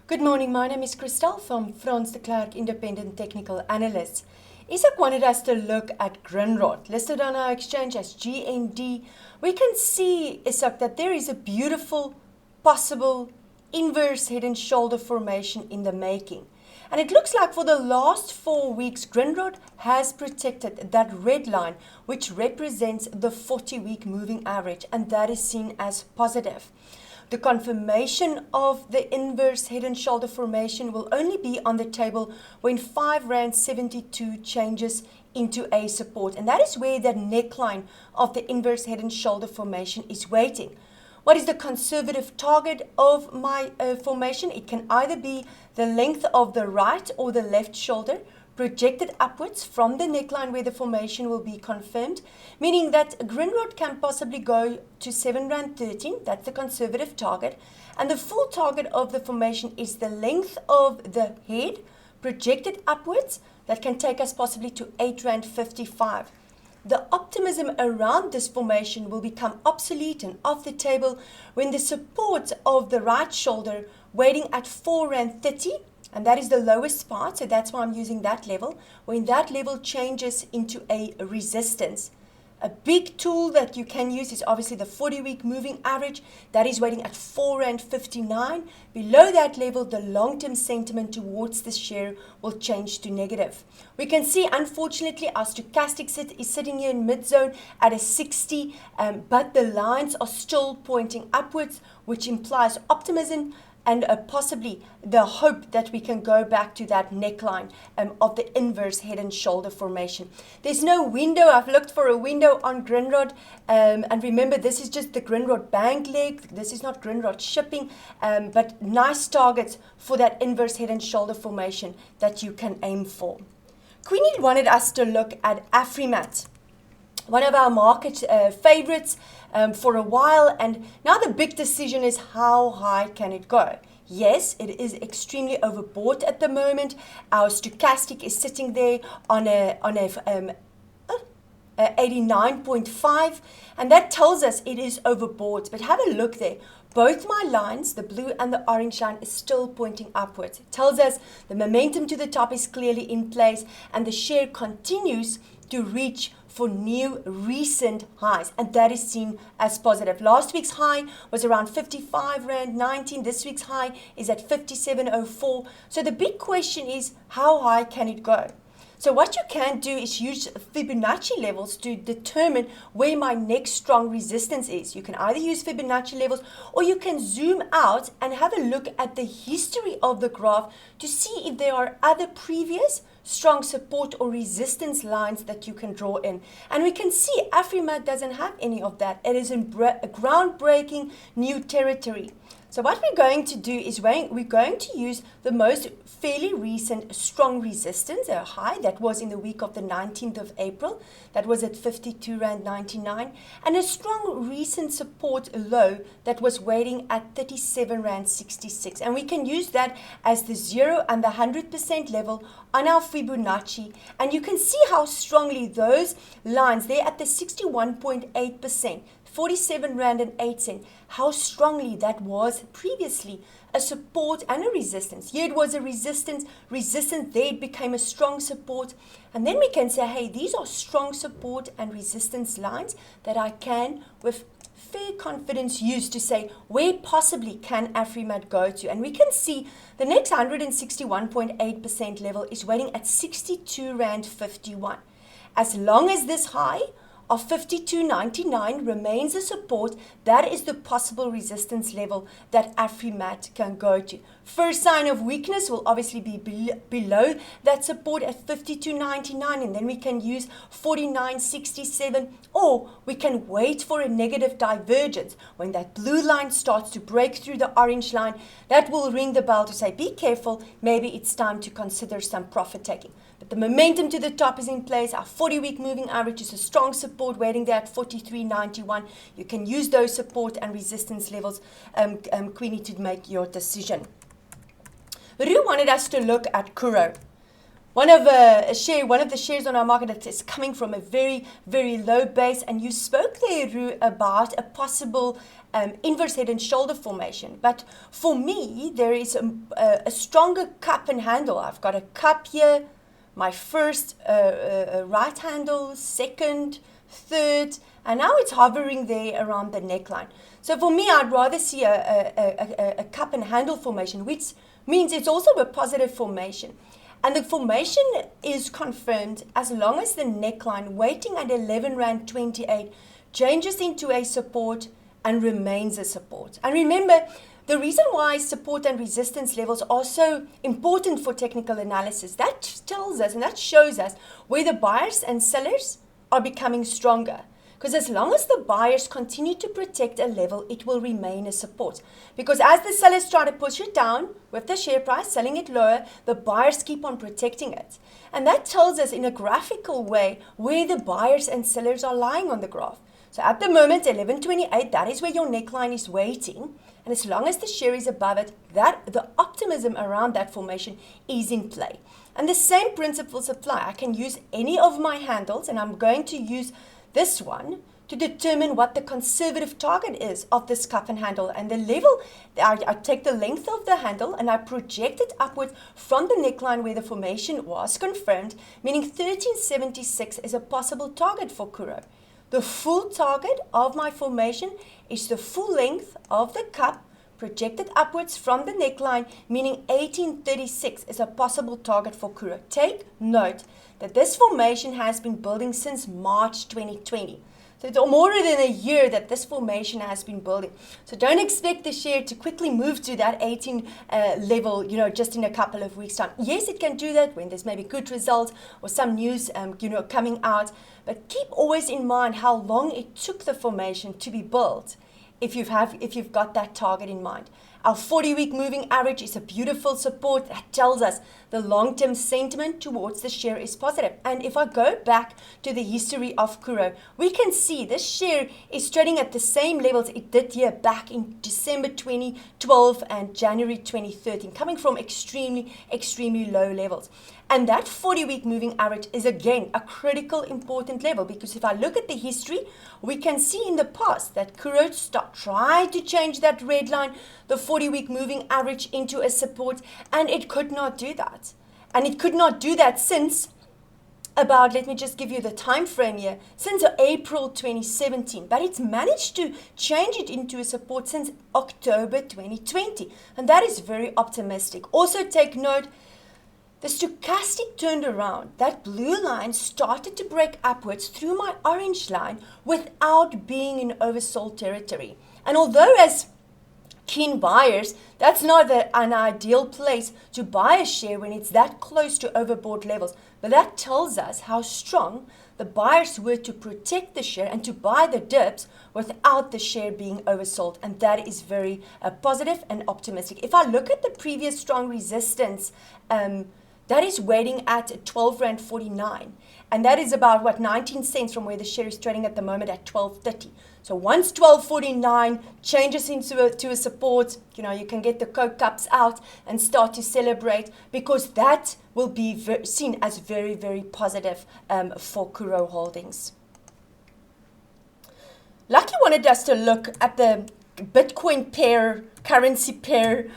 Good morning, my name is Christel from Frans de Klerk, Independent Technical Analyst. Isaac wanted us to look at Grindrod, listed on our exchange as GND. We can see, Isaac, that there is a beautiful, possible, inverse head and shoulder formation in the making. And it looks like for the last 4 weeks, Grindrod has protected that red line, which represents the 40-week moving average, and that is seen as positive. The confirmation of the inverse head and shoulder formation will only be on the table when 5 Rand 72 changes into a support. And that is where the neckline of the inverse head and shoulder formation is waiting. What is the conservative target of my formation? It can either be the length of the right or the left shoulder, projected upwards from the neckline where the formation will be confirmed, meaning that Grindrod can possibly go to 7 Rand 13, that's the conservative target, and the full target of the formation is the length of the head, projected upwards, that can take us possibly to 8 Rand 55. The optimism around this formation will become obsolete and off the table when the support of the right shoulder waiting at 4 Rand 30, and that is the lowest part, so that's why I'm using that level. When that level changes into a resistance. A big tool that you can use is obviously the 40-week moving average. That is waiting at 4 Rand 59. Below that level, the long-term sentiment towards this share will change to negative. We can see, unfortunately, our stochastic is sitting here in mid-zone at a 60, but the lines are still pointing upwards, which implies optimism and possibly the hope that we can go back to that neckline of the inverse head and shoulder formation. There's no window. I've looked for a window on Grindrod, and remember, this is just the Grindrod bank leg. This is not Grindrod shipping, but nice targets for that inverse head and shoulder formation that you can aim for. Queenie wanted us to look at Afrimat, one of our market favorites for a while, and now the big decision is how high can it go? Yes, it is extremely overbought at the moment. Our stochastic is sitting there on a 89.5, and that tells us it is overbought. But have a look there. Both my lines, the blue and the orange line, is still pointing upwards. It tells us the momentum to the top is clearly in place, and the share continues to reach for new recent highs, and that is seen as positive. Last week's high was around 55 Rand 19. This week's high is at 57.04. So the big question is, how high can it go? So what you can do is use Fibonacci levels to determine where my next strong resistance is. You can either use Fibonacci levels, or you can zoom out and have a look at the history of the graph to see if there are other previous strong support or resistance lines that you can draw in. And we can see Afrimat doesn't have any of that. It is in groundbreaking new territory. So what we're going to do is we're going to use the most fairly recent strong resistance, a high that was in the week of the 19th of April. That was at 52 Rand 99. And a strong recent support low that was waiting at 37 Rand 66. And we can use that as the 0 and the 100% level on our Fibonacci. And you can see how strongly those lines, they're at the 61.8%. 47 Rand and 8 cents, how strongly that was previously a support and a resistance. Here it was a resistance, there it became a strong support. And then we can say, hey, these are strong support and resistance lines that I can, with fair confidence, use to say, where possibly can Afrimat go to? And we can see the next 161.8% level is waiting at 62 Rand 51. As long as this high of 52.99 remains a support, that is the possible resistance level that Afrimat can go to. First sign of weakness will obviously be below that support at 52.99, and then we can use 49.67, or we can wait for a negative divergence. When that blue line starts to break through the orange line, that will ring the bell to say, be careful, maybe it's time to consider some profit taking. But the momentum to the top is in place. Our 40-week moving average is a strong support waiting there at 43.91. You can use those support and resistance levels, Queenie, to make your decision. Rue wanted us to look at Curro. one of the shares on our market that is coming from a very, very low base. And you spoke there, Ru, about a possible inverse head and shoulder formation. But for me, there is a stronger cup and handle. I've got a cup here, my first right handle, second, third, and now it's hovering there around the neckline. So for me, I'd rather see a cup and handle formation, which means it's also a positive formation. And the formation is confirmed as long as the neckline waiting at 11 Rand 28 changes into a support and remains a support. And remember, the reason why support and resistance levels are so important for technical analysis, that tells us and that shows us where the buyers and sellers are becoming stronger. Because as long as the buyers continue to protect a level, it will remain a support. Because as the sellers try to push it down with the share price, selling it lower, the buyers keep on protecting it. And that tells us in a graphical way where the buyers and sellers are lying on the graph. So at the moment, 11.28, that is where your neckline is waiting. And as long as the share is above it, the optimism around that formation is in play. And the same principles apply. I can use any of my handles, and I'm going to use this one to determine what the conservative target is of this cup and handle. And the level, I take the length of the handle and I project it upwards from the neckline where the formation was confirmed, meaning 1376 is a possible target for Curro. The full target of my formation is the full length of the cup projected upwards from the neckline, meaning 1836 is a possible target for Curro. Take note that this formation has been building since March 2020. So it's more than a year that this formation has been building. So don't expect the share to quickly move to that 18 level, just in a couple of weeks' time. Yes, it can do that when there's maybe good results or some news, coming out. But keep always in mind how long it took the formation to be built if you've got that target in mind. Our 40-week moving average is a beautiful support that tells us the long-term sentiment towards the share is positive. And if I go back to the history of Curro, we can see this share is trading at the same levels it did here back in December 2012 and January 2013, coming from extremely, extremely low levels. And that 40-week moving average is, again, a critical, important level, because if I look at the history, we can see in the past that Curro tried to change that red line, the 40-week moving average, into a support, and it could not do that. And it could not do that since about, let me just give you the time frame here, since April 2017. But it's managed to change it into a support since October 2020. And that is very optimistic. Also take note, the stochastic turned around. That blue line started to break upwards through my orange line without being in oversold territory. And although as keen buyers, that's not an ideal place to buy a share when it's that close to overbought levels. But that tells us how strong the buyers were to protect the share and to buy the dips without the share being oversold. And that is very positive and optimistic. If I look at the previous strong resistance, that is waiting at 12 Rand 49. And that is about, 19 cents from where the share is trading at the moment at 12.30. So once 12.49 changes into a support, you can get the Coke cups out and start to celebrate, because that will be seen as very, very positive for Curro Holdings. Lucky wanted us to look at the Bitcoin pair, currency pair,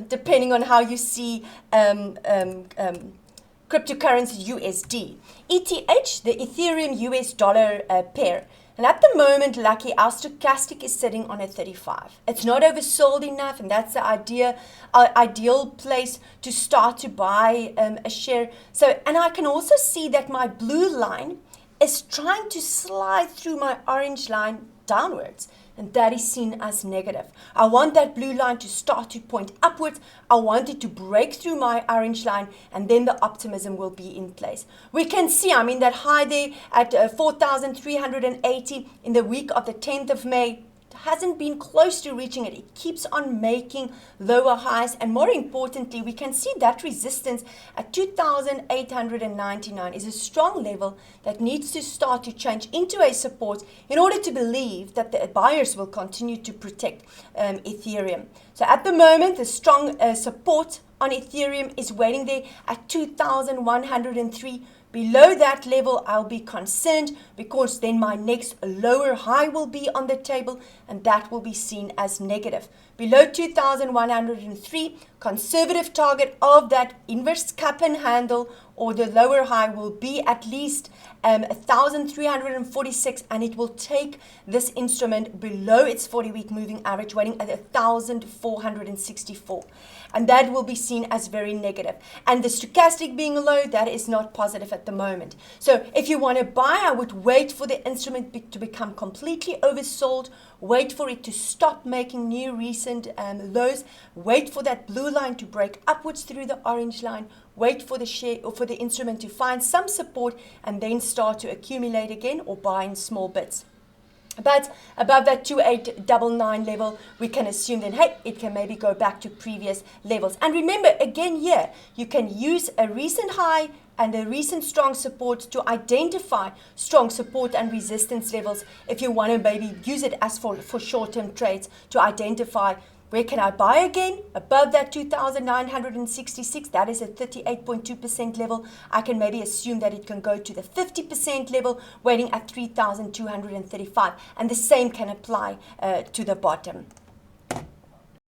depending on how you see cryptocurrency USD. ETH, the Ethereum US dollar pair. And at the moment, Lucky, our stochastic is sitting on a 35. It's not oversold enough, and that's the ideal place to start to buy a share. So, and I can also see that my blue line is trying to slide through my orange line downwards. And that is seen as negative. I want that blue line to start to point upwards. I want it to break through my orange line, and then the optimism will be in place. We can see, that high there at 4,380 in the week of the 10th of May. hasn't been close to reaching it. It keeps on making lower highs, and more importantly, we can see that resistance at 2,899 is a strong level that needs to start to change into a support in order to believe that the buyers will continue to protect Ethereum. So at the moment, the strong support on Ethereum is waiting there at 2,103. Below that level, I'll be concerned because then my next lower high will be on the table, and that will be seen as negative. Below 2,103, conservative target of that inverse cup and handle or the lower high will be at least 1,346, and it will take this instrument below its 40-week moving average, waiting at 1,464. And that will be seen as very negative. And the stochastic being low, that is not positive at the moment. So if you want to buy, I would wait for the instrument to become completely oversold, wait for it to stop making new recent lows, wait for that blue line to break upwards through the orange line, wait for the share or for the instrument to find some support, and then start to accumulate again or buy in small bits. But above that 2899 level, we can assume then, hey, it can maybe go back to previous levels. And remember, again here, you can use a recent high and a recent strong support to identify strong support and resistance levels if you want to maybe use it as for short-term trades to identify where can I buy again? Above that 2,966, that is a 38.2% level. I can maybe assume that it can go to the 50% level, waiting at 3,235. And the same can apply to the bottom.